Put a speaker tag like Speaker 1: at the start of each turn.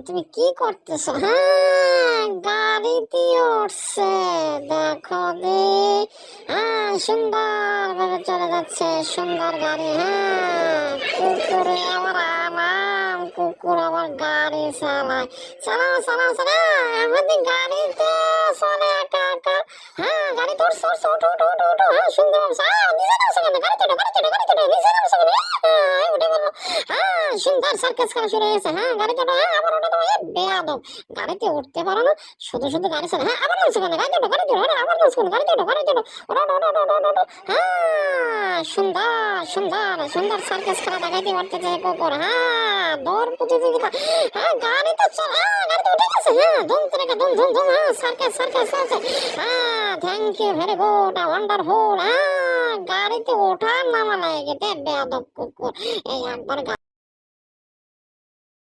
Speaker 1: তুমি কি করতেছো? হ্যাঁ, গাড়িতে উঠছে, দেখো দে। হ্যাঁ, সুন্দর ভাবে চলে যাচ্ছে, সুন্দর গাড়ি। হ্যাঁ, কুকুরে আবার আরাম, কুকুর আবার গাড়ি চালায়। চালাও চালাও চালাও, আমাদের গাড়িতে চলে একা একা। হ্যাঁ, গাড়ি তোর সর সর ওঠো ওঠো ওঠো ওঠো। হ্যাঁ, সুন্দর নিচে নামছে কেন? গাড়ি তোটো গাড়ি তোটো গাড়ি তোটো, নিচে নামছে কেন? উঠে বললো। হ্যাঁ, সুন্দর সার্কাস করা শুরু হয়েছে। হ্যাঁ, গাড়ি তোটো। হ্যাঁ, আবার ওটা তো বেয়াদব, গাড়িতে উঠতে পারো না, শুধু শুধু গাড়ি চালা। হ্যাঁ, আবার নামছে কেন? গাড়ি তোটো গাড়ি তোটো। হ্যাঁ, আবার নামছে কেন? গাড়ি তোটো গাড়ি তোটো। ওটো ওটো ওটো ওটো ওটো। হ্যাঁ, সুন্দর সুন্দর সুন্দর সার্কাস করা দেখাইতে পারতেছে কুকুর। হ্যাঁ, দৌড় প্রতিযোগিতা। হ্যাঁ, গাড়ি তো চল। হ্যাঁ, গাড়ি তো উঠে গেছে। হ্যাঁ, ধুম থেকে ধুম ধুম ধুম। হ্যাঁ, সার্কাস সার্কাস চলছে। হ্যাঁ, thank you, very good, wonderful. হ্যাঁ, গাড়িতে ওঠার নামা লাগে গেতে বেয়াদব কুকুর। এই একবার